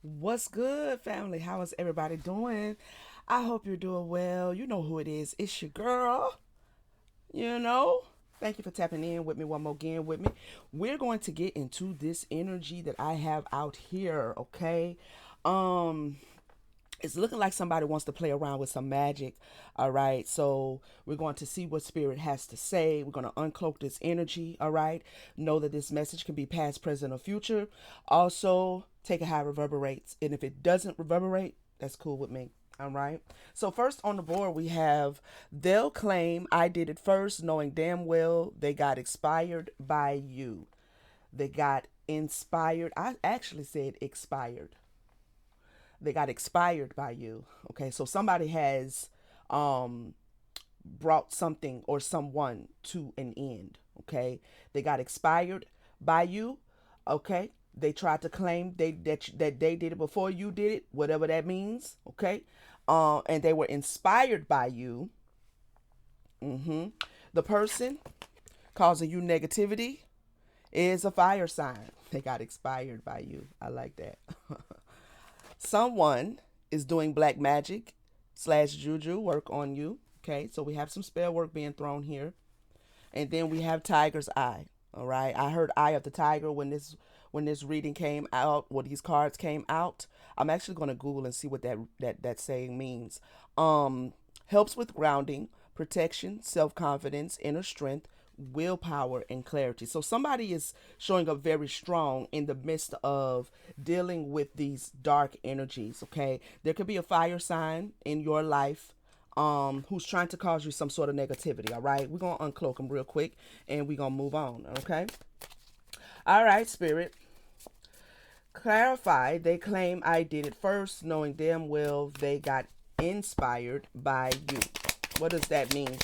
What's good, family? How is everybody doing? I hope you're doing well. You know who it is. It's your girl. You know. Thank you for tapping in with me one more again with me. We're going to get into this energy that I have out here, okay? Um it's looking like somebody wants to play around with some magic. All right. So we're going to see what spirit has to say. We're going to uncloak this energy. All right. Know that this message can be past, present, or future. Also, take it how it reverberates. And if it doesn't reverberate, that's cool with me. All right. So first on the board we have they'll claim I did it first, knowing damn well they got expired by you. They got inspired. I actually said expired. They got expired by you. Okay, so somebody has um brought something or someone to an end. Okay, they got expired by you. Okay, they tried to claim that they did it before you did it, whatever that means. Okay, and they were inspired by you. The person causing you negativity is a fire sign. They got expired by you. I like that. Someone is doing black magic slash juju work on you. Okay, so we have some spell work being thrown here. And then we have tiger's eye. All right. I heard eye of the tiger when this reading came out, when these cards came out. I'm actually going to Google and see what that saying means. Helps with grounding, protection, self-confidence, inner strength, willpower, and clarity. So somebody is showing up very strong in the midst of dealing with these dark energies. Okay, there could be a fire sign in your life who's trying to cause you some sort of negativity. All right, we're gonna uncloak them real quick and we're gonna move on. Okay. All right, spirit. Clarify. They claim I did it first, knowing damn well they got inspired by you. What does that mean?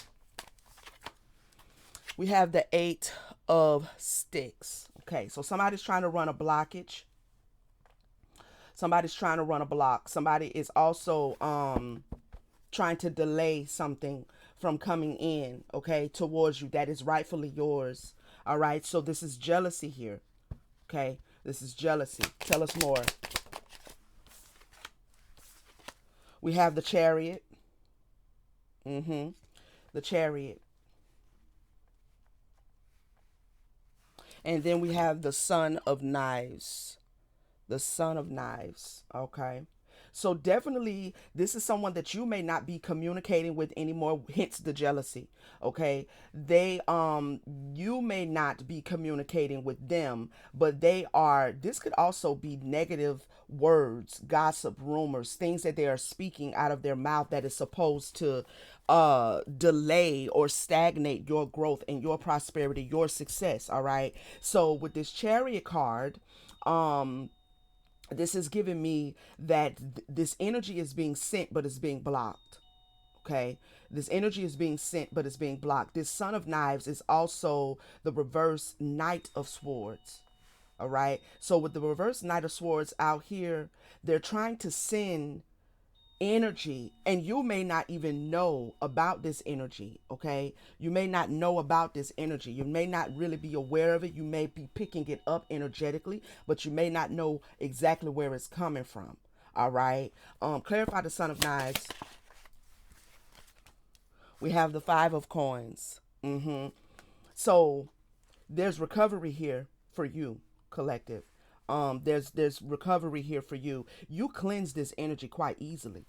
We have the eight of sticks. Okay, so somebody's trying to run a blockage. Somebody's trying to run a block. Somebody is also trying to delay something from coming in, okay, towards you that is rightfully yours. All right, so this is jealousy here. Okay, this is jealousy. Tell us more. We have the chariot. The chariot. And then we have the son of knives. The son of knives. Okay. So definitely this is someone that you may not be communicating with anymore, hence the jealousy. Okay. You may not be communicating with them, but this could also be negative words, gossip, rumors, things that they are speaking out of their mouth that is supposed to delay or stagnate your growth and your prosperity, your success. All right. So with this chariot card, um this is giving me that this energy is being sent but it's being blocked. Okay, this energy is being sent but it's being blocked. This son of knives is also the reverse knight of swords. All right, so with the reverse knight of swords out here, they're trying to send energy, and you may not even know about this energy. Okay, you may not know about this energy, you may not really be aware of it, you may be picking it up energetically, but you may not know exactly where it's coming from. All right, clarify the son of knives. We have the five of coins. So there's recovery here for you, collective. There's recovery here for you. You cleanse this energy quite easily.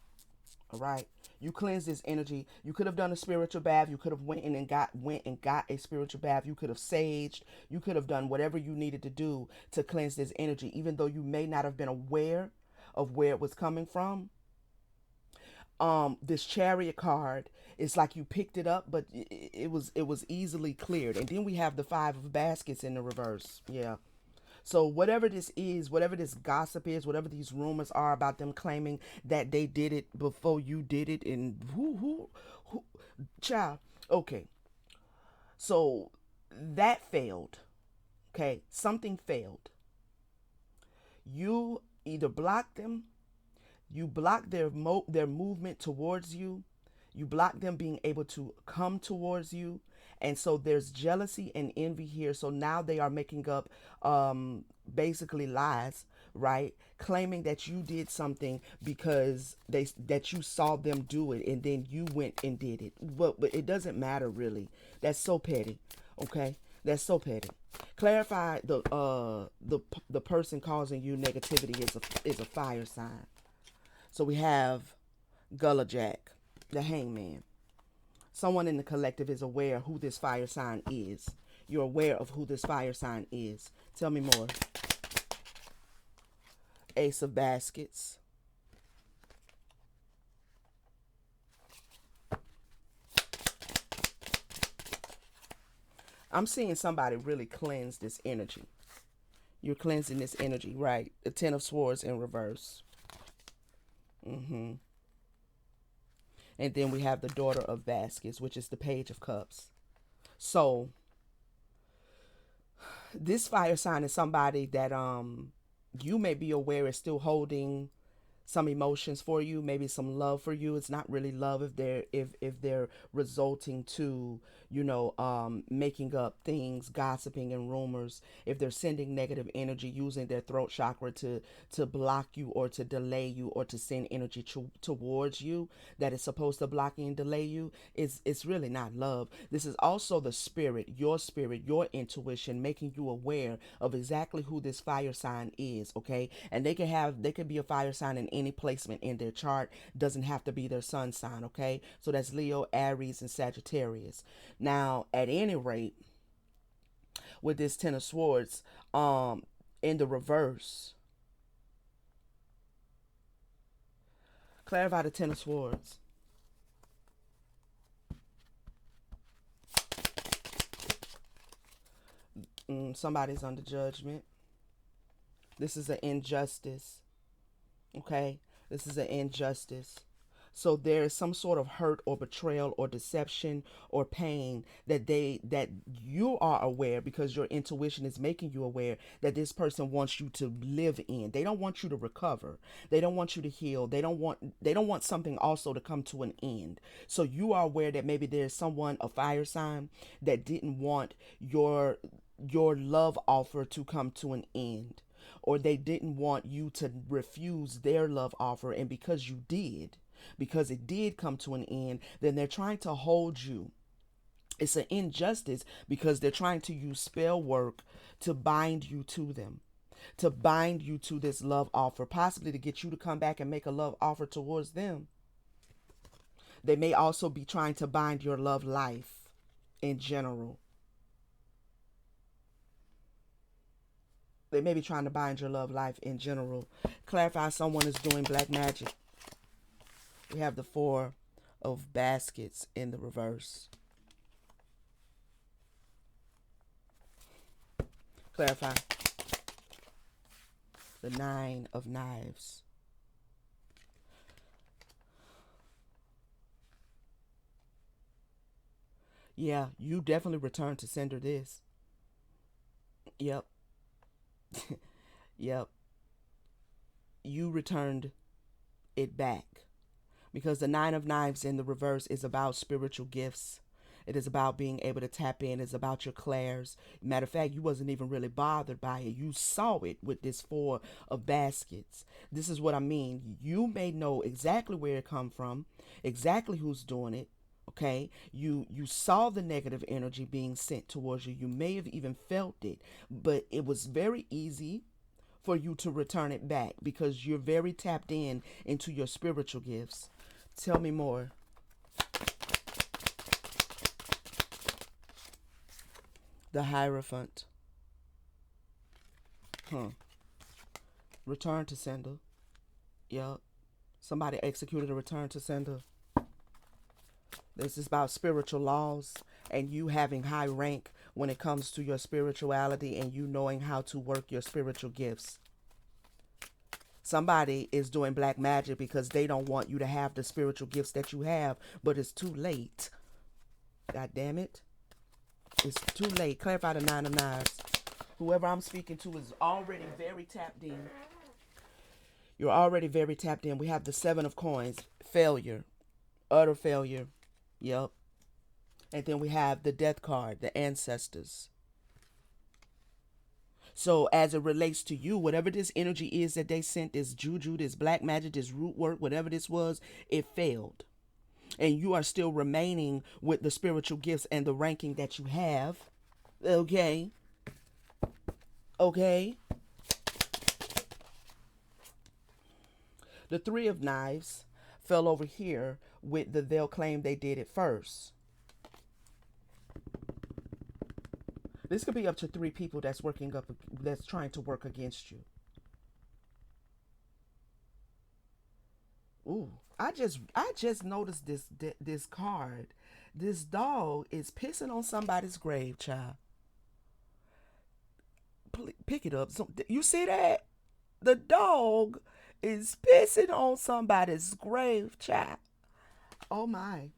All right, you cleanse this energy. You could have done a spiritual bath. You could have went and got a spiritual bath. You could have saged. You could have done whatever you needed to do to cleanse this energy, even though you may not have been aware of where it was coming from. This chariot card, it's like you picked it up, but it was easily cleared. And then we have the five of baskets in the reverse. Yeah. So whatever this is, whatever this gossip is, whatever these rumors are about them claiming that they did it before you did it, and who, child. Okay, so that failed. Okay, something failed. You either blocked them, you blocked their movement towards you, you block them being able to come towards you, and so there's jealousy and envy here. So now they are making up basically lies right? Claiming that you did something because that you saw them do it and then you went and did it. But it doesn't matter really. That's so petty. Okay? That's so petty. Clarify the person causing you negativity is a fire sign. So we have Gullah Jack, the hangman. Someone in the collective is aware who this fire sign is. You're aware of who this fire sign is. Tell me more. Ace of Baskets. I'm seeing somebody really cleanse this energy. You're cleansing this energy, right? The Ten of Swords in reverse. Mm-hmm. And then we have the Daughter of Baskets, which is the Page of Cups. So this fire sign is somebody that you may be aware is still holding some emotions for you, maybe some love for you. It's not really love if they're resulting to, making up things, gossiping and rumors. If they're sending negative energy, using their throat chakra to block you or to delay you or to send energy towards you that is supposed to block you and delay you, it's really not love. This is also the spirit, your intuition, making you aware of exactly who this fire sign is. Okay, and they could be a fire sign in any placement in their chart. Doesn't have to be their sun sign. Okay, so that's Leo, Aries, and Sagittarius. Now, at any rate, with this Ten of Swords, in the reverse, clarify the Ten of Swords. Somebody's under judgment. This is an injustice. Okay, this is an injustice. So there is some sort of hurt or betrayal or deception or pain that you are aware, because your intuition is making you aware that this person wants you to live in. They don't want you to recover. They don't want you to heal. They don't want something also to come to an end. So you are aware that maybe there's someone, a fire sign, that didn't want your love offer to come to an end, or they didn't want you to refuse their love offer, and because it did come to an end, then they're trying to hold you. It's an injustice because they're trying to use spell work to bind you to them, to bind you to this love offer, possibly to get you to come back and make a love offer towards them. They may also be trying to bind your love life in general. They may be trying to bind your love life in general. Clarify someone is doing black magic. We have the Four of Baskets in the reverse. Clarify the Nine of Knives. Yeah, you definitely return to sender this. Yep. Yep. You returned it back. Because the Nine of Knives in the reverse is about spiritual gifts. It is about being able to tap in. It's about your clairs. Matter of fact, you wasn't even really bothered by it. You saw it with this Four of Baskets. This is what I mean. You may know exactly where it come from, exactly who's doing it. Okay, you saw the negative energy being sent towards you. You may have even felt it, but it was very easy for you to return it back because you're very tapped in into your spiritual gifts. Tell me more. The Hierophant. Huh. Return to sender. Yup. Somebody executed a return to sender. This is about spiritual laws and you having high rank when it comes to your spirituality and you knowing how to work your spiritual gifts. Somebody is doing black magic because they don't want you to have the spiritual gifts that you have, but it's too late. God damn it. It's too late. Clarify the Nine of Knives. Whoever I'm speaking to is already very tapped in. You're already very tapped in. We have the Seven of Coins. Failure. Utter failure. Yep. And then we have the Death card, the Ancestors. So as it relates to you, whatever this energy is that they sent, this juju, this black magic, this root work, whatever this was, it failed. And you are still remaining with the spiritual gifts and the ranking that you have. Okay. Okay. The Three of Knives fell over here with the they'll claim they did it first. This could be up to three people that's trying to work against you. Ooh, I just noticed this card. This dog is pissing on somebody's grave, child. Pick it up. So, you see that? The dog is pissing on somebody's grave, child. Oh my.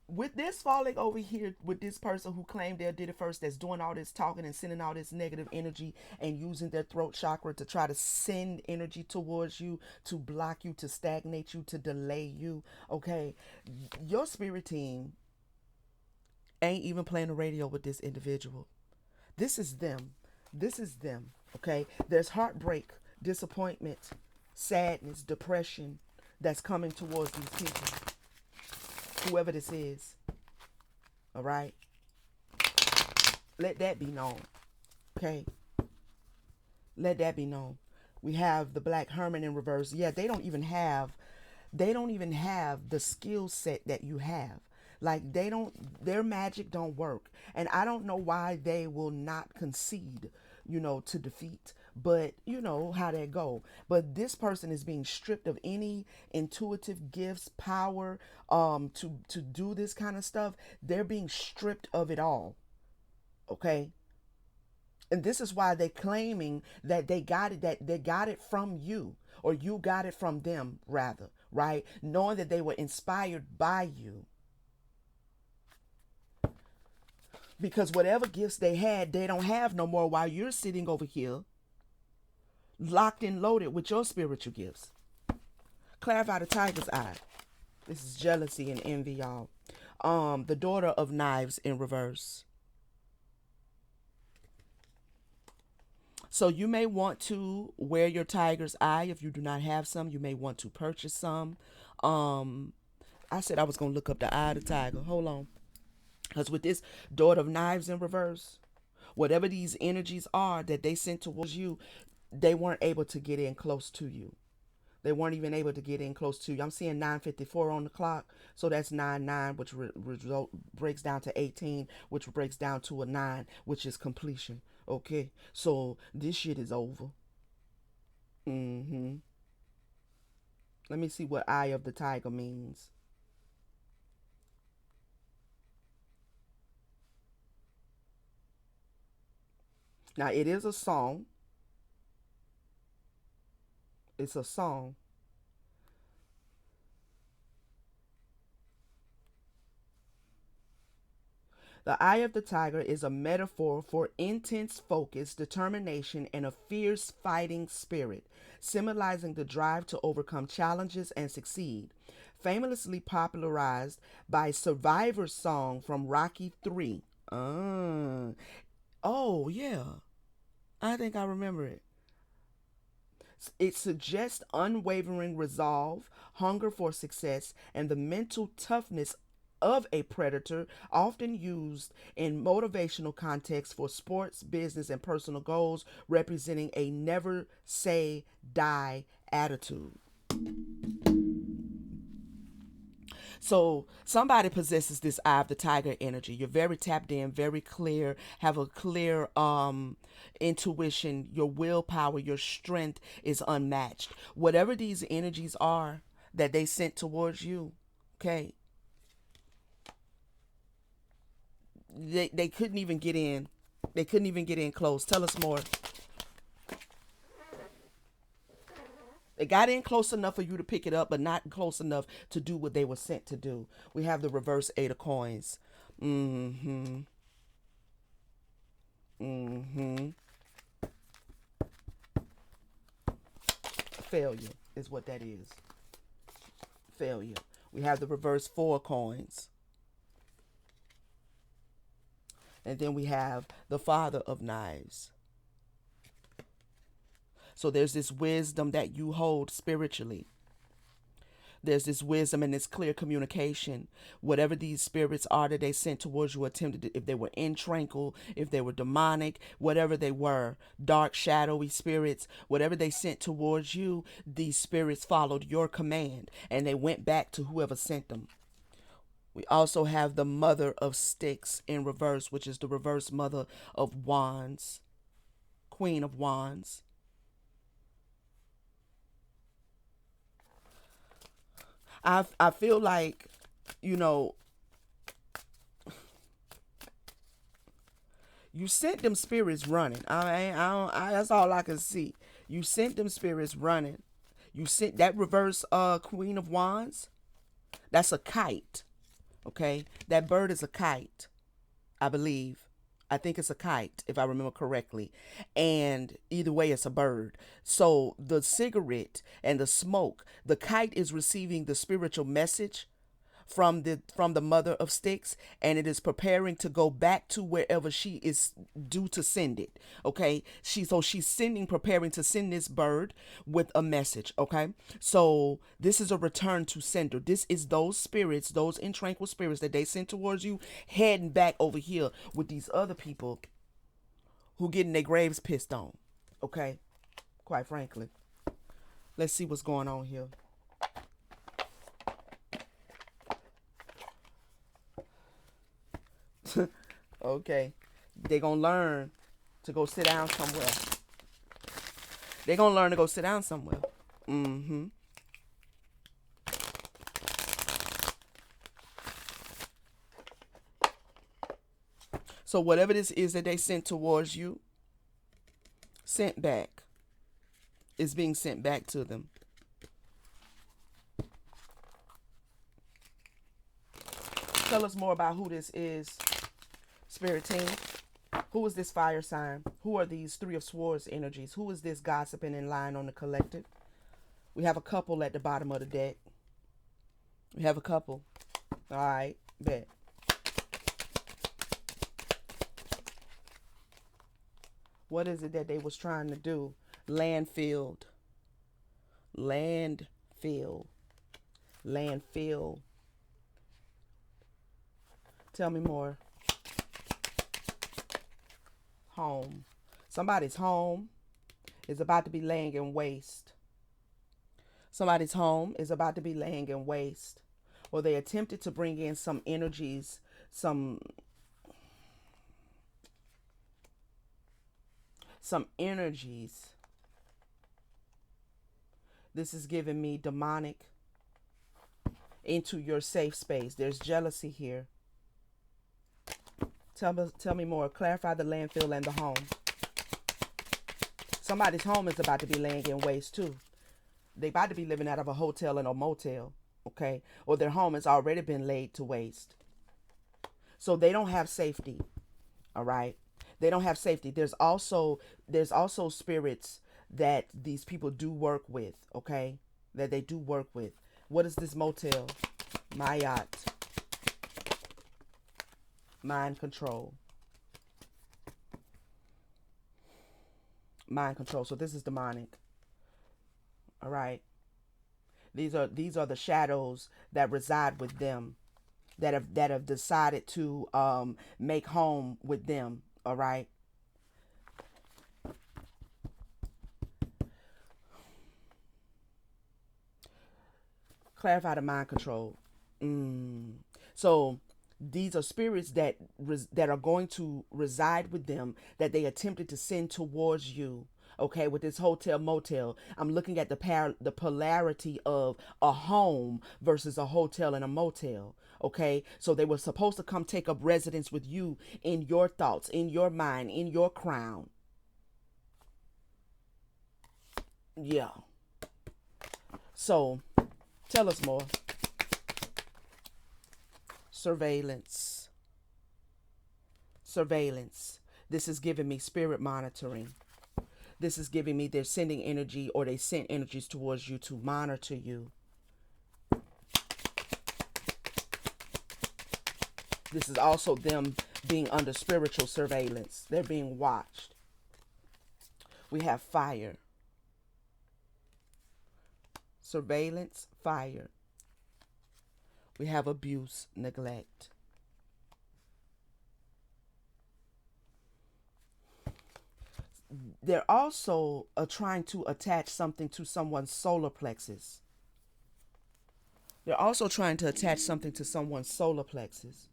With this falling over here with this person who claimed they did it first, that's doing all this talking and sending all this negative energy and using their throat chakra to try to send energy towards you, to block you, to stagnate you, to delay you. Okay, your spirit team ain't even playing the radio with this individual. This is them. This is them. Okay, there's heartbreak, disappointment, sadness, depression that's coming towards these people, whoever this is. All right, let that be known. Okay, let that be known. We have the Black Hermit in reverse. Yeah, they don't even have the skill set that you have. Like, their magic don't work. And I don't know why they will not concede, to defeat. But you know how that go. But this person is being stripped of any intuitive gifts, power, to do this kind of stuff. They're being stripped of it all. Okay? And this is why they're claiming that they got it from you, or you got it from them, rather, right? Knowing that they were inspired by you. Because whatever gifts they had, they don't have no more while you're sitting over here locked and loaded with your spiritual gifts. Clarify the tiger's eye. This is jealousy and envy, y'all. The daughter of knives in reverse. So you may want to wear your tiger's eye. If you do not have some, you may want to purchase some. I said I was going to look up the eye of the tiger. Hold on. Because with this daughter of knives in reverse, whatever these energies are that they sent towards you, they weren't able to get in close to you. They weren't even able to get in close to you. I'm seeing 9:54 on the clock, so that's 9-9, which breaks down to 18, which breaks down to a 9, which is completion. Okay, so this shit is over. Mm-hmm. Let me see what Eye of the Tiger means. Now, it is a song. It's a song. The eye of the tiger is a metaphor for intense focus, determination, and a fierce fighting spirit, symbolizing the drive to overcome challenges and succeed. Famously popularized by Survivor's song from Rocky 3. Oh, yeah. I think I remember it. It suggests unwavering resolve, hunger for success, and the mental toughness of a predator, often used in motivational contexts for sports, business, and personal goals, representing a never say die attitude. So somebody possesses this eye of the tiger energy. You're very tapped in, very clear, have a clear intuition. Your willpower, your strength is unmatched. Whatever these energies are that they sent towards you, okay, they couldn't even get in. They couldn't even get in close. Tell us more. They got in close enough for you to pick it up, but not close enough to do what they were sent to do. We have the reverse Eight of Coins. Mm-hmm. Mm-hmm. Failure is what that is. Failure. We have the reverse Four of Coins. And then we have the Father of Knives. So there's this wisdom that you hold spiritually. There's this wisdom and this clear communication. Whatever these spirits are that they sent towards you, attempted to, if they were intranquil, if they were demonic, whatever they were, dark, shadowy spirits, whatever they sent towards you, these spirits followed your command and they went back to whoever sent them. We also have the Mother of Sticks in reverse, which is the reverse Mother of Wands, Queen of Wands. I feel like, you know, you sent them spirits running. That's all I can see. You sent them spirits running. You sent that reverse Queen of Wands. That's a kite. Okay, that bird is a kite, I believe. I think it's a kite, if I remember correctly. And either way, it's a bird. So the cigarette and the smoke, the kite is receiving the spiritual message from the Mother of Sticks, and it is preparing to go back to wherever she is due to send it. Okay, she's preparing to send this bird with a message. Okay, so this is a return to sender. This is those spirits, those intranquil spirits that they sent towards you, heading back over here with these other people who getting their graves pissed on. Okay, quite frankly. Let's see what's going on here. Okay, they're gonna learn to go sit down somewhere. They're gonna learn to go sit down somewhere. Mm-hmm. So whatever this is that they sent towards you, sent back, is being sent back to them. Tell us more about who this is, Spirit Team. Who is this fire sign? Who are these Three of Swords energies? Who is this gossiping and lying on the collective? We have a couple at the bottom of the deck. We have a couple. All right, bet. What is it that they was trying to do? Landfill. Landfill. Landfill. Tell me more. Home. Somebody's home is about to be laying in waste. Somebody's home is about to be laying in waste. Or they attempted to bring in some energies, some energies. This is giving me demonic into your safe space. There's jealousy here. Tell me more. Clarify the landfill and the home. Somebody's home is about to be laying in waste too. They about to be living out of a hotel and a motel, okay? Or their home has already been laid to waste. So they don't have safety, all right? They don't have safety. There's also spirits that these people do work with, okay? That they do work with. What is this motel? Mayat. Mind control. Mind control. So this is demonic. All right. These are the shadows that reside with them, that have decided to make home with them. All right. Clarify the mind control. So these are spirits that are going to reside with them, that they attempted to send towards you. Okay, with this hotel motel, I'm looking at the polarity of a home versus a hotel and a motel. Okay, so they were supposed to come take up residence with you in your thoughts, in your mind, in your crown. Yeah. So tell us more. Surveillance. Surveillance. This is giving me spirit monitoring. This is giving me they're sending energy, or they sent energies towards you to monitor you. This is also them being under spiritual surveillance. They're being watched. We have fire, surveillance, fire. We have abuse, neglect. They're also trying to attach something to someone's solar plexus. They're also trying to attach something to someone's solar plexus.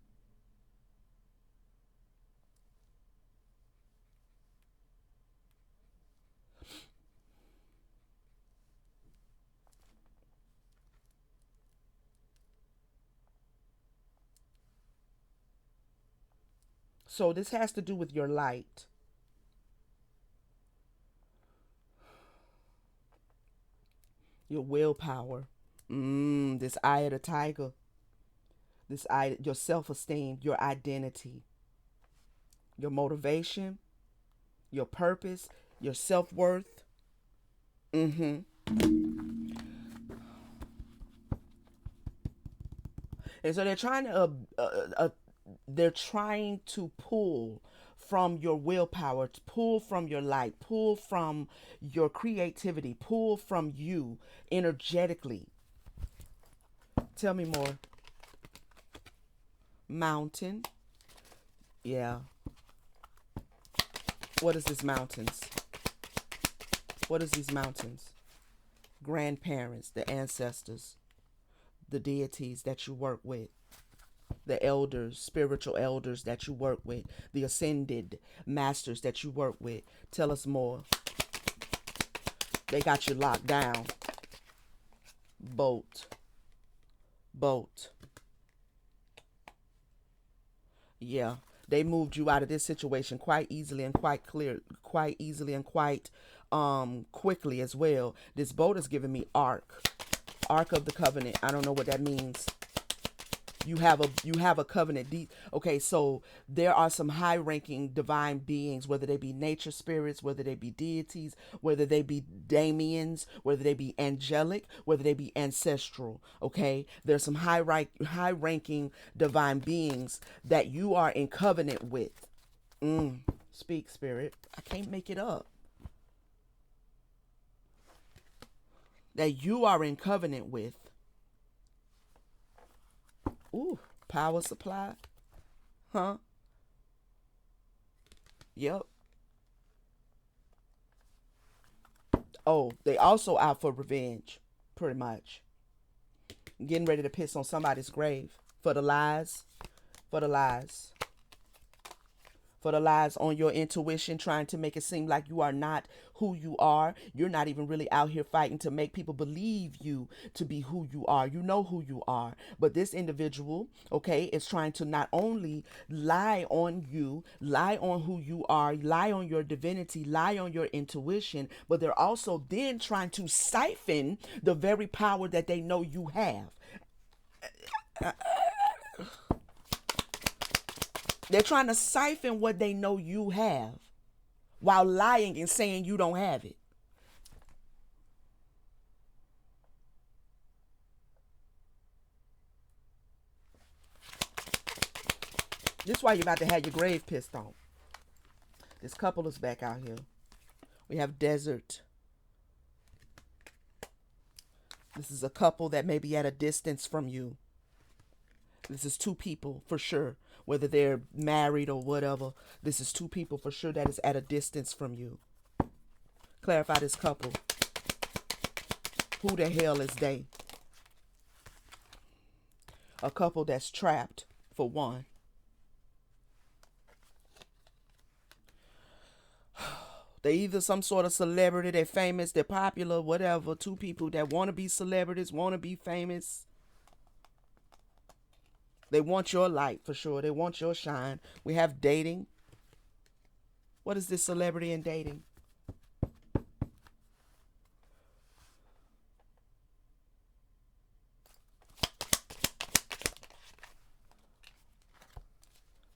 So this has to do with your light, your willpower. This eye of the tiger. This eye, your self-esteem, your identity, your motivation, your purpose, your self-worth. Mm-hmm. And so they're trying to pull from your willpower, to pull from your light, pull from your creativity, pull from you energetically. Tell me more. Mountain. Yeah. What is this mountains? What is these mountains? Grandparents, the ancestors, the deities that you work with, the elders, spiritual elders that you work with, the ascended masters that you work with. Tell us more. They got you locked down. Boat. Boat. Yeah. They moved you out of this situation quite easily and quite easily and quite quickly as well. This boat is giving me Ark of the Covenant. I don't know what that means. You have a covenant. Okay, so there are some high ranking divine beings, whether they be nature spirits, whether they be deities, whether they be Damians, whether they be angelic, whether they be ancestral. Okay, there's some high ranking divine beings that you are in covenant with. Speak, spirit. I can't make it up. That you are in covenant with. Ooh, power supply. Huh? Yep. Oh, they also out for revenge, pretty much. Getting ready to piss on somebody's grave for the lies, for the lies, for the lies on your intuition, trying to make it seem like you are not who you are. You're not even really out here fighting to make people believe you to be who you are. You know who you are. But this individual, okay, is trying to not only lie on you, lie on who you are, lie on your divinity, lie on your intuition, but they're also then trying to siphon the very power that they know you have. They're trying to siphon what they know you have while lying and saying you don't have it. This is why you're about to have your grave pissed on. This couple is back out here. We have desert. This is a couple that may be at a distance from you. This is two people for sure, whether they're married or whatever. This is two people for sure that is at a distance from you. Clarify this couple. Who the hell is they? A couple that's trapped, for one. They either some sort of celebrity, they're famous, they're popular, whatever. Two people that want to be celebrities, want to be famous. They want your light for sure. They want your shine. We have dating. What is this celebrity and dating?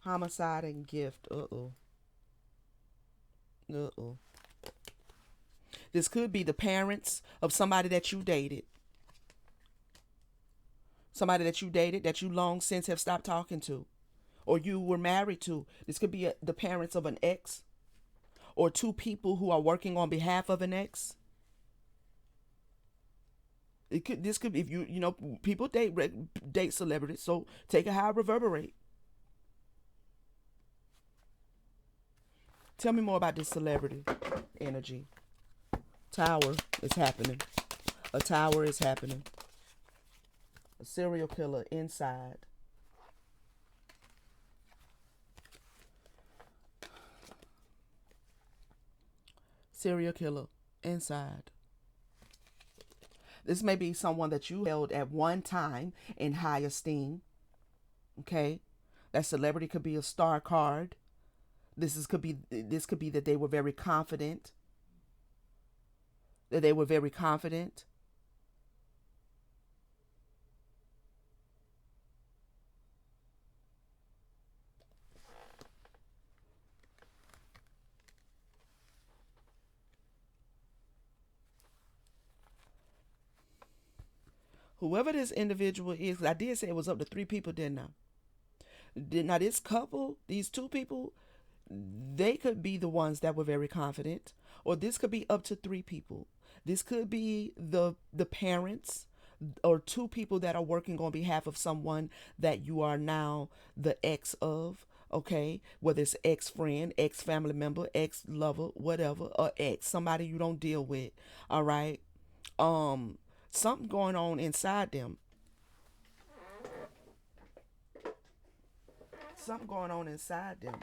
Homicide and gift. Uh-oh. Uh-oh. This could be the parents of somebody that you dated. Somebody that you dated that you long since have stopped talking to. or you were married to. This could be the parents of an ex, or two people who are working on behalf of an ex. This could be, if people date celebrities, so take it how it reverberate. Tell me more about this celebrity energy. Tower is happening. A tower is happening. A serial killer inside. Serial killer inside. This may be someone that you held at one time in high esteem. Okay? That celebrity could be a star card. This could be that they were very confident. That they were very confident. Whoever this individual is, 'cause I did say it was up to three people, didn't I? Now this couple, these two people, they could be the ones that were very confident, or this could be up to three people. This could be the parents, or two people that are working on behalf of someone that you are now the ex of. Okay, whether it's ex friend, ex family member, ex lover, whatever, or ex somebody you don't deal with. All right, um, something going on inside them. Something going on inside them.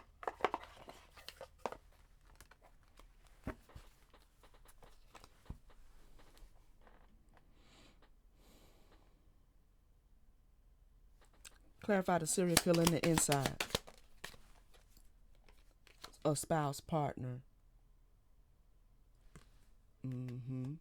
Clarify the serial killer in the inside. A spouse, partner. Mm-hmm.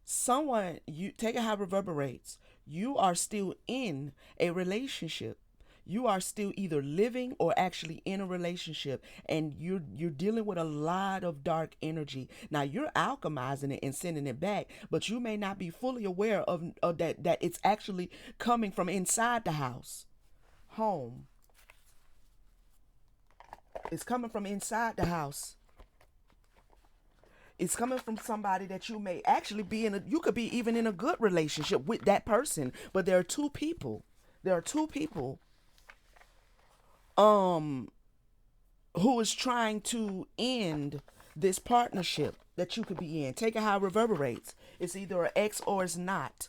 Someone, you take it how it reverberates. You are still in a relationship. You are still either living or actually in a relationship, and you're dealing with a lot of dark energy. Now you're alchemizing it and sending it back, but you may not be fully aware of that it's actually coming from inside the house. Home. It's coming from inside the house. It's coming from somebody that you may actually be you could be even in a good relationship with that person, but there are two people. There are two people um who is trying to end this partnership that you could be in. Take it how it reverberates. It's either an ex or it's not.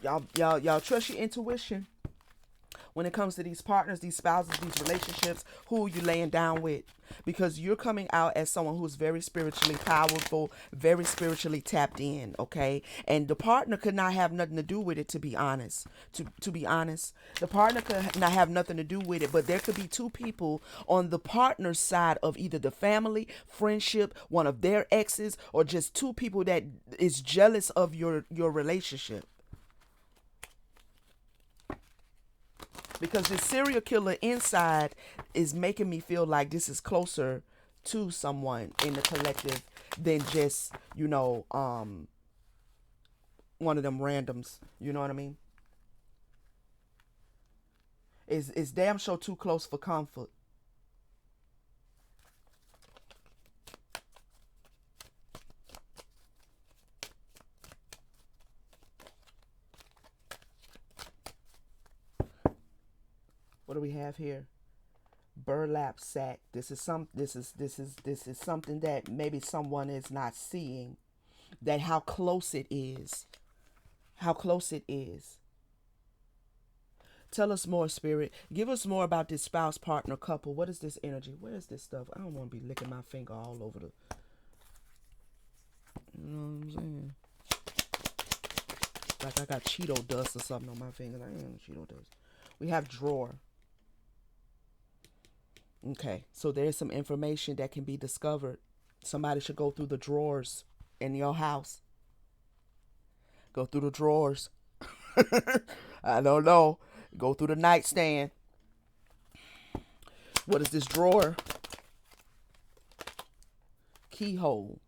Y'all trust your intuition when it comes to these partners, these spouses, these relationships, who you laying down with. Because you're coming out as someone who's very spiritually powerful, very spiritually tapped in, okay? And the partner could not have nothing to do with it, to be honest. To be honest, the partner could not have nothing to do with it, but there could be two people on the partner's side of either the family, friendship, one of their exes, or just two people that is jealous of your relationship. Because the serial killer inside is making me feel like this is closer to someone in the collective than just, one of them randoms. You know what I mean? It's damn sure too close for comfort. What do we have here? Burlap sack. This is something that maybe someone is not seeing. That how close it is. How close it is. Tell us more, Spirit. Give us more about this spouse, partner, couple. What is this energy? Where is this stuff? I don't want to be licking my finger all over the. You know what I'm saying? Like I got Cheeto dust or something on my fingers. I ain't got Cheeto dust. We have drawer. Okay, so there's some information that can be discovered. Somebody should go through the drawers in your house. Go through the drawers. I don't know. Go through the nightstand. What is this drawer? Keyhole.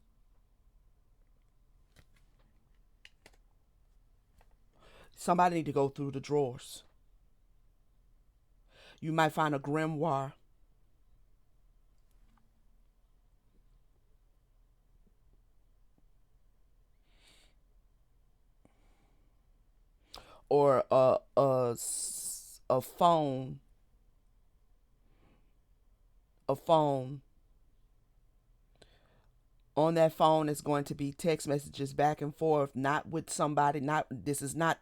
Somebody need to go through the drawers. You might find a grimoire or a phone, a phone. On that phone is going to be text messages back and forth, not with somebody, not, this is not,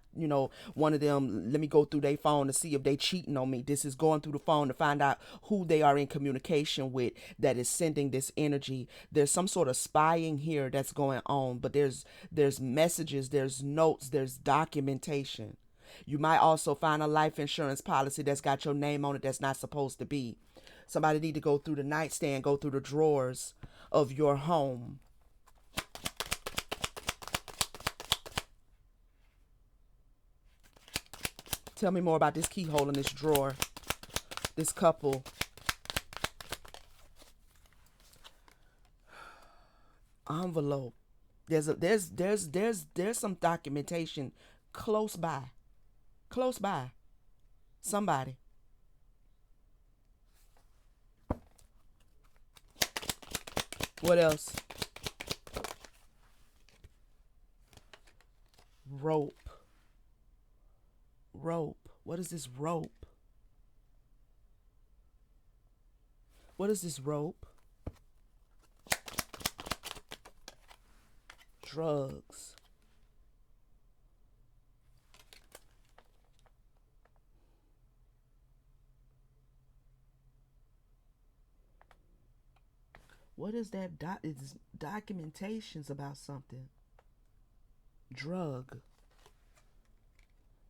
one of them, let me go through their phone to see if they cheating on me. This is going through the phone to find out who they are in communication with that is sending this energy. There's some sort of spying here that's going on, but there's messages, there's notes, there's documentation. You might also find a life insurance policy that's got your name on it that's not supposed to be. Somebody need to go through the nightstand, go through the drawers of your home. Tell me more about this keyhole in this drawer. This couple. Envelope. There's some documentation close by. Close by. Somebody. What else? Rope. Rope. What is this rope? What is this rope? Drugs. What is that? It's documentations about something. Drug.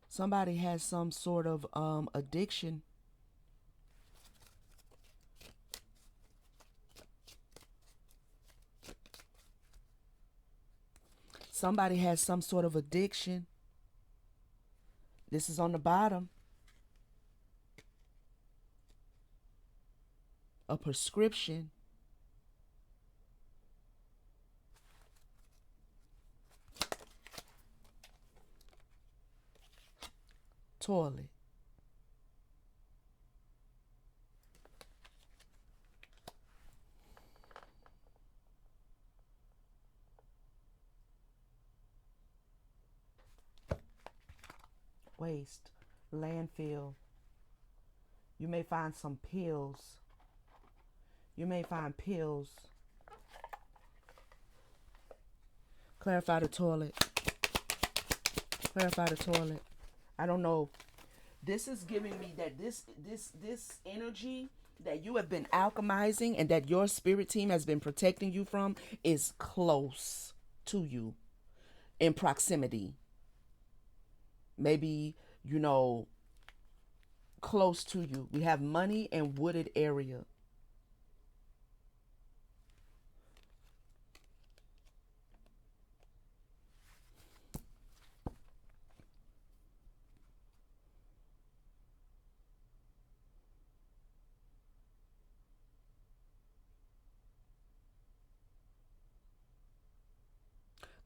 Somebody has some sort of addiction. Somebody has some sort of addiction. This is on the bottom. A prescription. Toilet. Waste. Landfill. You may find some pills. You may find pills. Clarify the toilet. Clarify the toilet. I don't know. This is giving me that this energy that you have been alchemizing and that your spirit team has been protecting you from is close to you, in proximity. Maybe, close to you. We have money and wooded area.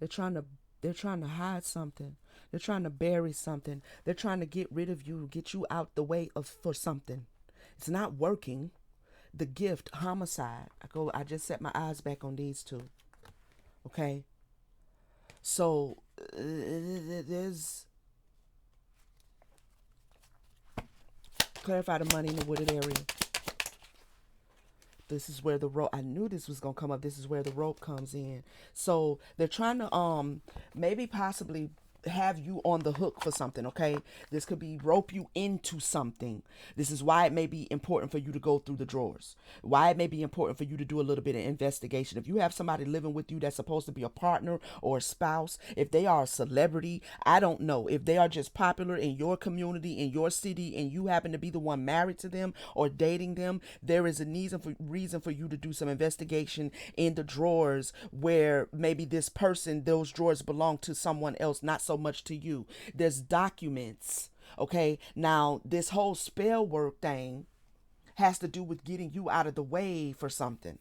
They're trying to they're trying to hide something. They're trying to bury something. They're trying to get rid of you, get you out the way of for something. It's not working. The gift, homicide. I just set my eyes back on these two. Okay? So there's clarify the money in the wooded area. This is where the rope, I knew this was going to come up. This is where the rope comes in. So they're trying to maybe possibly have you on the hook for something, okay? This could be rope you into something. This is why it may be important for you to go through the drawers. Why it may be important for you to do a little bit of investigation. If you have somebody living with you that's supposed to be a partner or a spouse, if they are a celebrity, I don't know. If they are just popular in your community, in your city, and you happen to be the one married to them or dating them, there is a reason for you to do some investigation in the drawers where maybe this person, those drawers belong to someone else, not so much to you. There's documents. Okay, now this whole spell work thing has to do with getting you out of the way for something.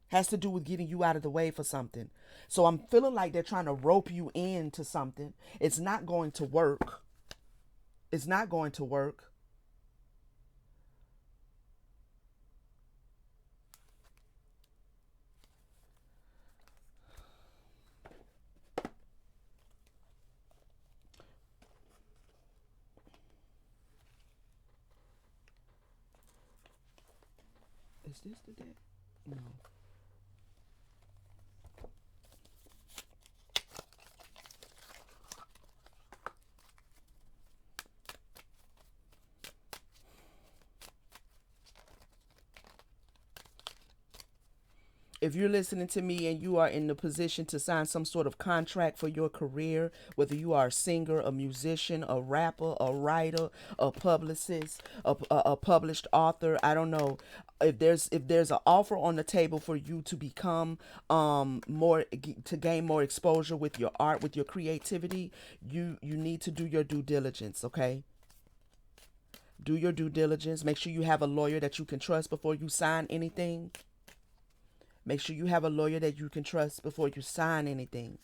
Has to do with getting you out of the way for something. So I'm feeling like they're trying to rope you into something. It's not going to work. It's not going to work. Is this the day? No. If you're listening to me and you are in the position to sign some sort of contract for your career, whether you are a singer, a musician, a rapper, a writer, a publicist, a published author, I don't know. If there's an offer on the table for you to become more, to gain more exposure with your art, with your creativity, you need to do your due diligence, okay? Do your due diligence. Make sure you have a lawyer that you can trust before you sign anything. Make sure you have a lawyer that you can trust before you sign anything.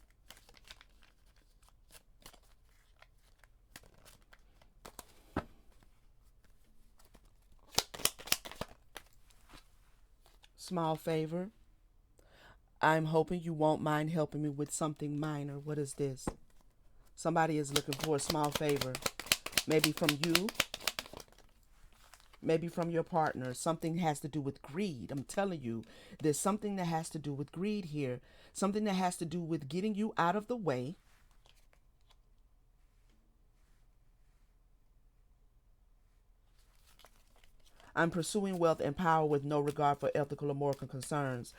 Small favor. I'm hoping you won't mind helping me with something minor. What is this? Somebody is looking for a small favor. Maybe from you, maybe from your partner. Something has to do with greed. I'm telling you, there's something that has to do with greed here. Something that has to do with getting you out of the way. I'm pursuing wealth and power with no regard for ethical or moral concerns.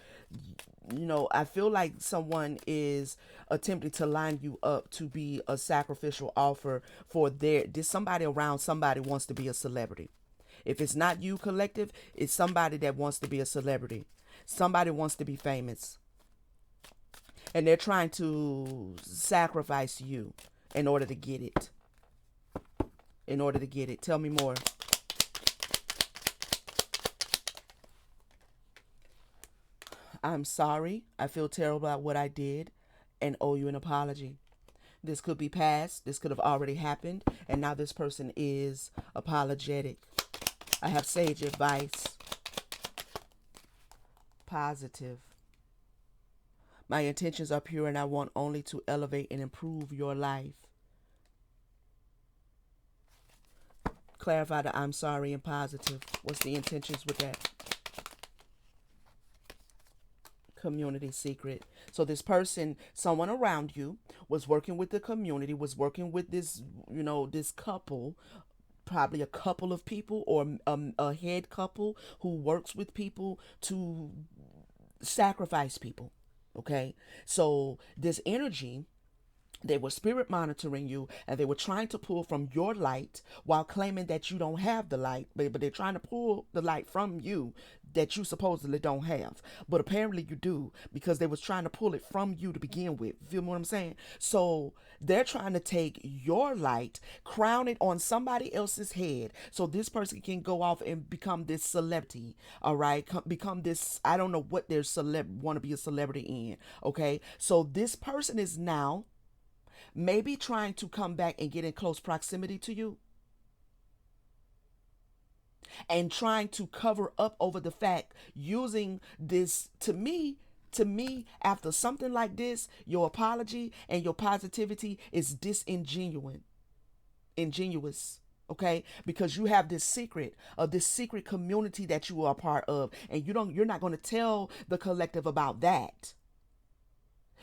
I feel like someone is attempting to line you up to be a sacrificial offer for there's somebody around, somebody wants to be a celebrity. If it's not you, collective, it's somebody that wants to be a celebrity. Somebody wants to be famous. And they're trying to sacrifice you in order to get it. In order to get it. Tell me more. I'm sorry. I feel terrible about what I did and owe you an apology. This could be past. This could have already happened. And now this person is apologetic. I have sage advice. Positive. My intentions are pure and I want only to elevate and improve your life. Clarify the I'm sorry and positive. What's the intentions with that? Community secret. So this person, someone around you, was working with the community, was working with this couple, probably a couple of people or a head couple who works with people to sacrifice people. Okay, so this energy, they were spirit monitoring you and they were trying to pull from your light while claiming that you don't have the light, but they're trying to pull the light from you that you supposedly don't have. But apparently you do, because they was trying to pull it from you to begin with. Feel what I'm saying? So they're trying to take your light, crown it on somebody else's head so this person can go off and become this celebrity, all right? Become this, I don't know what they're want to be a celebrity in, okay? So this person is now maybe trying to come back and get in close proximity to you and trying to cover up over the fact, using this, to me after something like this, your apology and your positivity is ingenuous, okay? Because you have this secret of this secret community that you are a part of, and you're not going to tell the collective about that.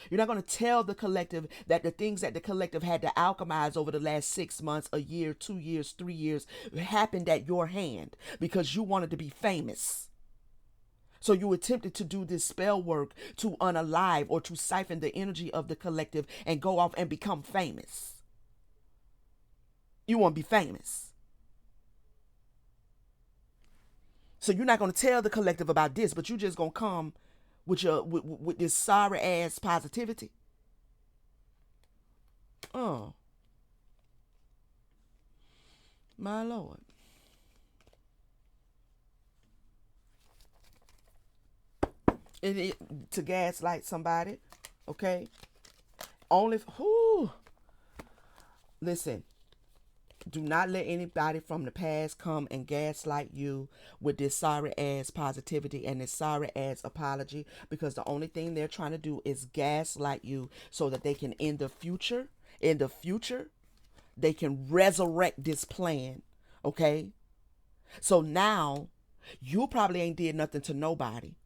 You're not going to tell the collective that the things that the collective had to alchemize over the last 6 months, a year, 2 years, 3 years happened at your hand because you wanted to be famous. So you attempted to do this spell work to unalive or to siphon the energy of the collective and go off and become famous. You want to be famous. So you're not going to tell the collective about this, but you're just going to come with this sorry ass positivity. Oh, my Lord. To gaslight somebody, okay? Only who? Listen, Do not let anybody from the past come and gaslight you with this sorry ass positivity and this sorry ass apology, because the only thing they're trying to do is gaslight you so that they can in the future they can resurrect this plan. Okay? So now you probably ain't did nothing to nobody.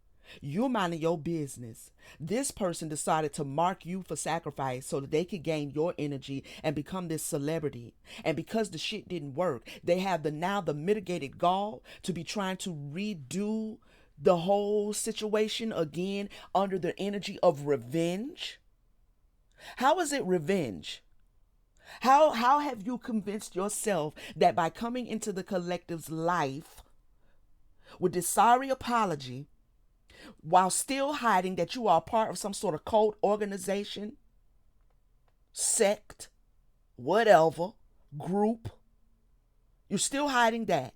You're minding your business. This person decided to mark you for sacrifice so that they could gain your energy and become this celebrity. And because the shit didn't work, they have the mitigated gall to be trying to redo the whole situation again under the energy of revenge. How is it revenge? How have you convinced yourself that by coming into the collective's life with this sorry apology, while still hiding that you are part of some sort of cult organization, sect, whatever, group, you're still hiding that.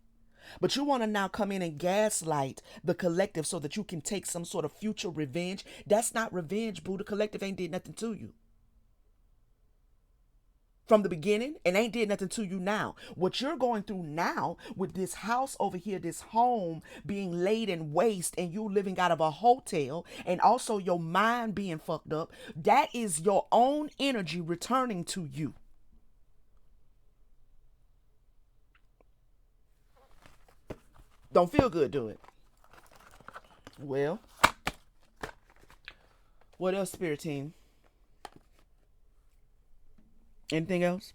But you want to now come in and gaslight the collective so that you can take some sort of future revenge? That's not revenge, boo. The collective ain't did nothing to you from the beginning and ain't did nothing to you now. What you're going through now with this house over here, this home being laid in waste and you living out of a hotel and also your mind being fucked up, that is your own energy returning to you. Don't feel good, do it. Well, what else, spirit team? Anything else?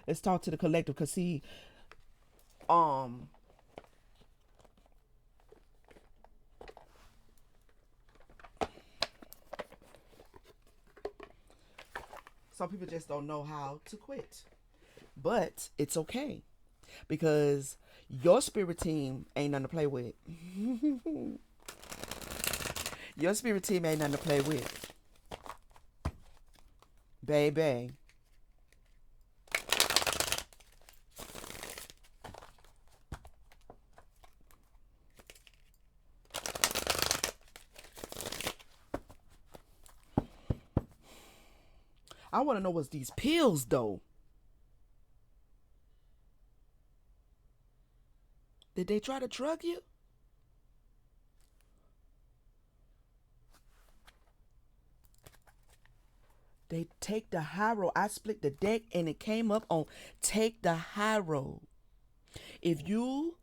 Let's talk to the collective, because see, um some people just don't know how to quit. But it's okay, because your spirit team ain't nothing to play with. Your spirit team ain't nothing to play with, baby. I want to know what's these pills though. Did they try to drug you? They take the high road. I split the deck and it came up on take the high road. If you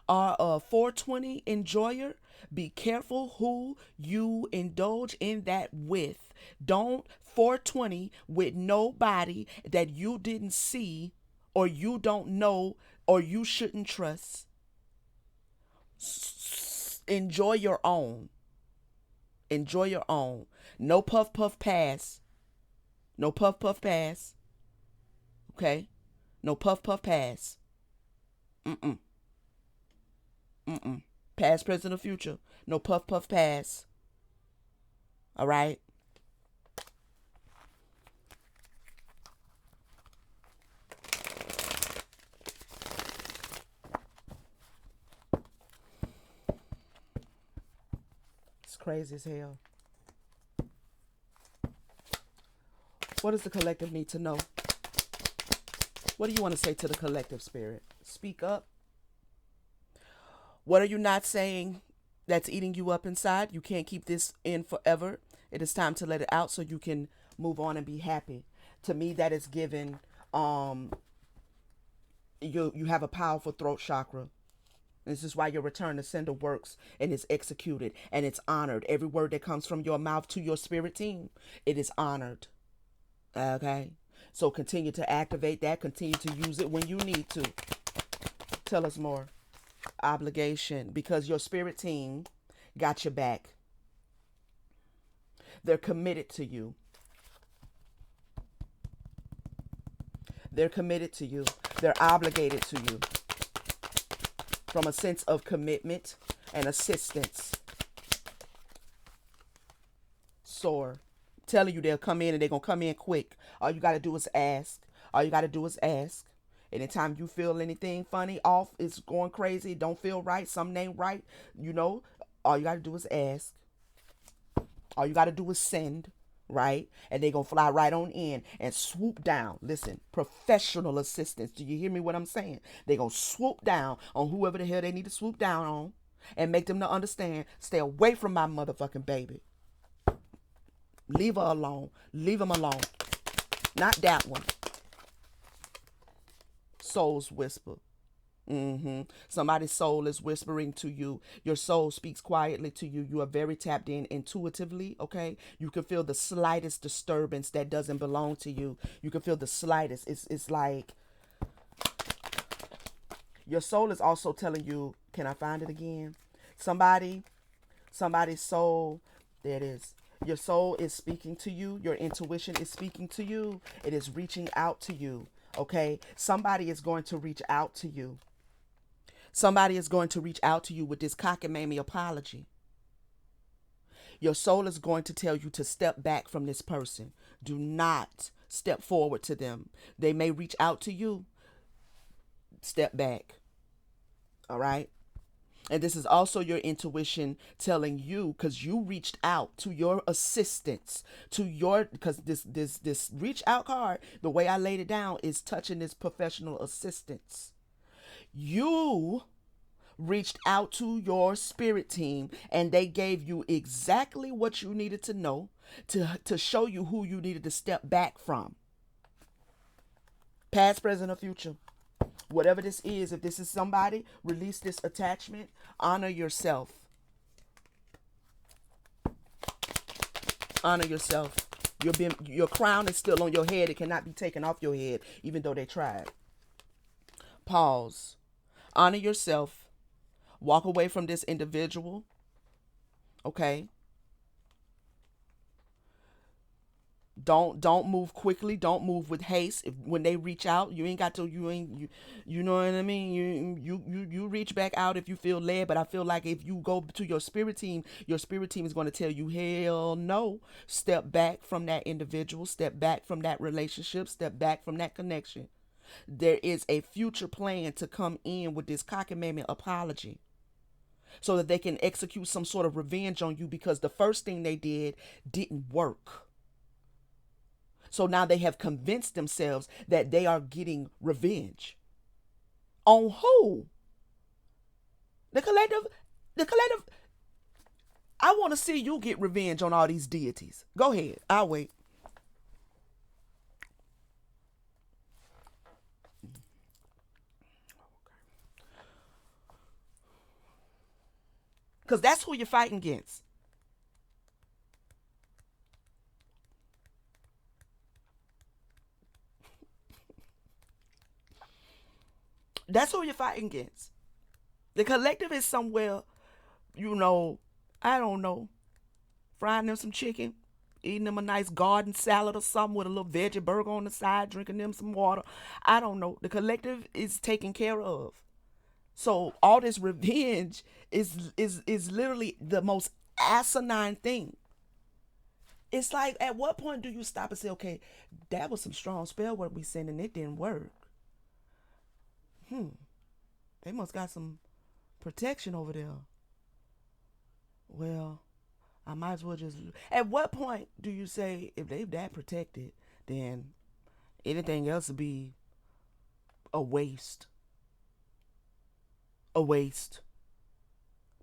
are a 420 enjoyer, be careful who you indulge in that with. Don't 420 with nobody that you didn't see or you don't know or you shouldn't trust. Enjoy your own. Enjoy your own. No puff puff pass. No puff puff pass. Okay? No puff puff pass. Mm-mm. Mm-mm. Past, present, or future. No puff puff pass. All right? It's crazy as hell. What does the collective need to know? What do you want to say to the collective, spirit? Speak up. What are you not saying that's eating you up inside? You can't keep this in forever. It is time to let it out so you can move on and be happy. To me, that is given. You have a powerful throat chakra. This is why your return to sender works and is executed and it's honored. Every word that comes from your mouth to your spirit team, it is honored. Okay? So continue to activate that. Continue to use it when you need to. Tell us more. Obligation, because your spirit team got your back. They're committed to you. They're committed to you. They're obligated to you from a sense of commitment and assistance. Soar. Telling you they'll come in and they're going to come in quick. All you got to do is ask. All you got to do is ask. Anytime you feel anything funny, off, it's going crazy, don't feel right, something ain't right, all you got to do is ask. All you got to do is send. right? And they gonna fly right on in and swoop down. Listen, professional assistance. Do you hear me what I'm saying? They gonna swoop down on whoever the hell they need to swoop down on and make them to understand, stay away from my motherfucking baby. Leave her alone. Leave him alone. Not that one. Souls whisper. Somebody's soul is whispering to you. Your soul speaks quietly to you. You are very tapped in intuitively, okay? You can feel the slightest disturbance that doesn't belong to you. You can feel the slightest. It's like your soul is also telling you, can I find it again? Somebody's soul, there it is. Your soul is speaking to you. Your intuition is speaking to you. It is reaching out to you, okay? Somebody is going to reach out to you. Somebody is going to reach out to you with this cockamamie apology. Your soul is going to tell you to step back from this person. Do not step forward to them. They may reach out to you. Step back. All right? And this is also your intuition telling you, because you reached out to your assistance, because this reach out card, the way I laid it down is touching this professional assistance. You reached out to your spirit team and they gave you exactly what you needed to know to show you who you needed to step back from. Past, present, or future. Whatever this is, if this is somebody, release this attachment. Honor yourself. Honor yourself. Your crown is still on your head. It cannot be taken off your head, even though they tried. Pause. Honor yourself. Walk away from this individual. Okay? Don't move quickly. Don't move with haste. When they reach out, you ain't got to. You know what I mean. You reach back out if you feel led. But I feel like if you go to your spirit team is going to tell you, hell no. Step back from that individual. Step back from that relationship. Step back from that connection. There is a future plan to come in with this cockamamie apology, so that they can execute some sort of revenge on you, because the first thing they did didn't work. So now they have convinced themselves that they are getting revenge. On who? The collective. I want to see you get revenge on all these deities. Go ahead. I'll wait. Because that's who you're fighting against. That's who you're fighting against. The collective is somewhere, I don't know, frying them some chicken, eating them a nice garden salad or something with a little veggie burger on the side, drinking them some water. I don't know. The collective is taken care of. So all this revenge is literally the most asinine thing. It's like, at what point do you stop and say, okay, that was some strong spell work we sent and it didn't work. They must got some protection over there. Well, I might as well just. At what point do you say, if they that protected, then anything else would be a waste? A waste.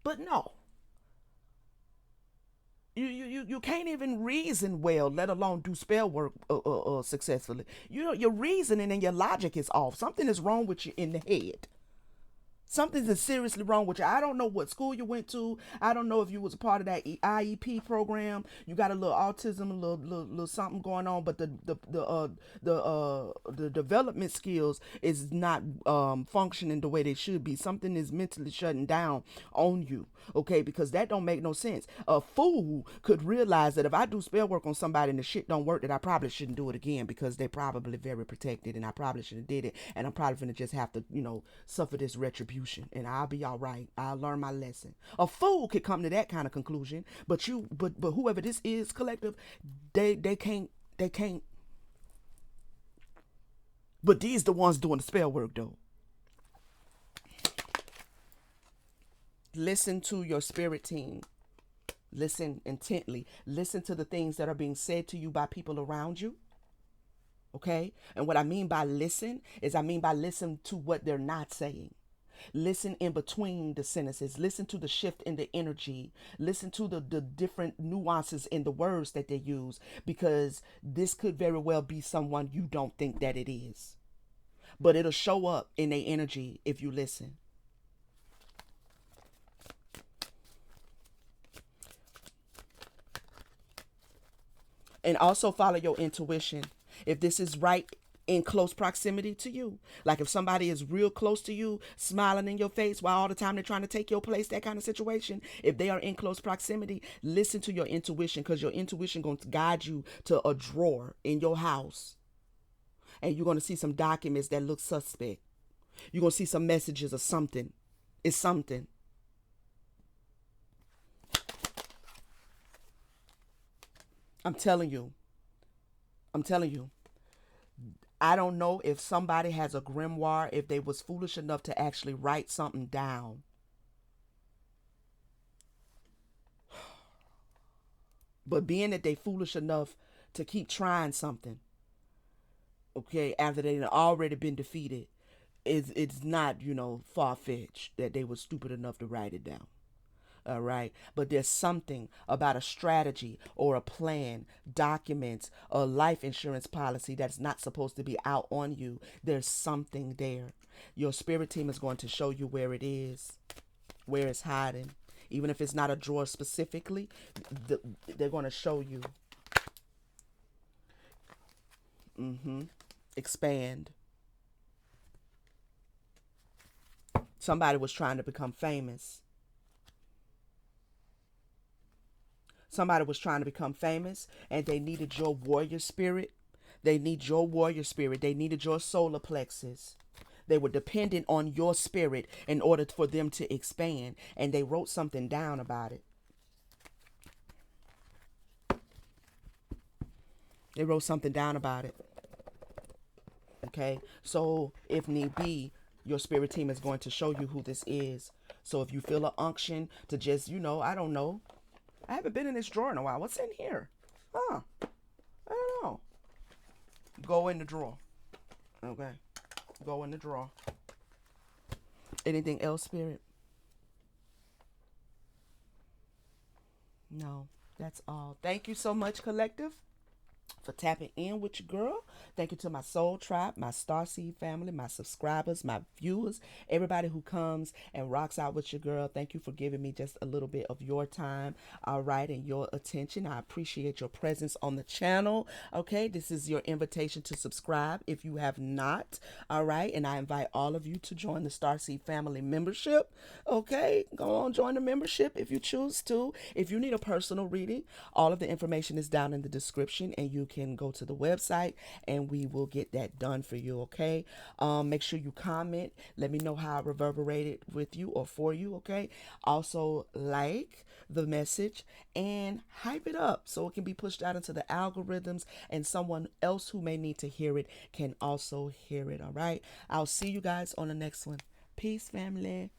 But no. You can't even reason well, let alone do spell work successfully. Your reasoning and your logic is off. Something is wrong with you in the head. Something's seriously wrong with you. I don't know what school you went to. I don't know if you was a part of that IEP program. You got a little autism, a little something going on, but the development skills is not functioning the way they should be. Something is mentally shutting down on you, okay? Because that don't make no sense. A fool could realize that if I do spell work on somebody and the shit don't work, that I probably shouldn't do it again, because they're probably very protected and I probably should have did it, and I'm probably gonna just have to, suffer this retribution, and I'll be all right. I'll learn my lesson. A fool could come to that kind of conclusion, but whoever this is, collective, they can't. But these the ones doing the spell work though. Listen to your spirit team. Listen intently. Listen to the things that are being said to you by people around you. Okay? And what I mean by listen is I mean by listen to what they're not saying. Listen in between the sentences. Listen to the shift in the energy. Listen to the different nuances in the words that they use, because this could very well be someone you don't think that it is. But it'll show up in their energy if you listen. And also follow your intuition. If this is right in close proximity to you, like if somebody is real close to you, smiling in your face while all the time they're trying to take your place, that kind of situation, if they are in close proximity, listen to your intuition, because your intuition going to guide you to a drawer in your house, and you're going to see some documents that look suspect. You're going to see some messages or something. It's something. I'm telling you. I'm telling you. I don't know if somebody has a grimoire, if they was foolish enough to actually write something down. But being that they foolish enough to keep trying something, okay, after they've already been defeated, it's not, far fetched that they were stupid enough to write it down. All right. But there's something about a strategy or a plan, documents, a life insurance policy that's not supposed to be out on you. There's something there. Your spirit team is going to show you where it is, where it's hiding. Even if it's not a drawer specifically, they're going to show you. Expand. Somebody was trying to become famous. Somebody was trying to become famous, and they needed your warrior spirit. They need your warrior spirit. They needed your solar plexus. They were dependent on your spirit in order for them to expand, and they wrote something down about it. They wrote something down about it. Okay, so if need be, your spirit team is going to show you who this is. So if you feel an unction to just, I don't know, I haven't been in this drawer in a while. What's in here? Huh? I don't know. Go in the drawer. Okay. Go in the drawer. Anything else, Spirit? No. That's all. Thank you so much, Collective, for tapping in with your girl. Thank you to my soul tribe, my Starseed family, my subscribers, my viewers, everybody who comes and rocks out with your girl. Thank you for giving me just a little bit of your time, all right, and your attention. I appreciate your presence on the channel. Okay, this is your invitation to subscribe if you have not, all right, and I invite all of you to join the Starseed family membership. Okay, go on, join the membership if you choose to. If you need a personal reading, all of the information is down in the description, and you can go to the website and we will get that done for you. Okay, make sure you comment, let me know how I reverberated with you or for you. Okay, also like the message and hype it up so it can be pushed out into the algorithms, and someone else who may need to hear it can also hear it. All right, I'll see you guys on the next one. Peace, family.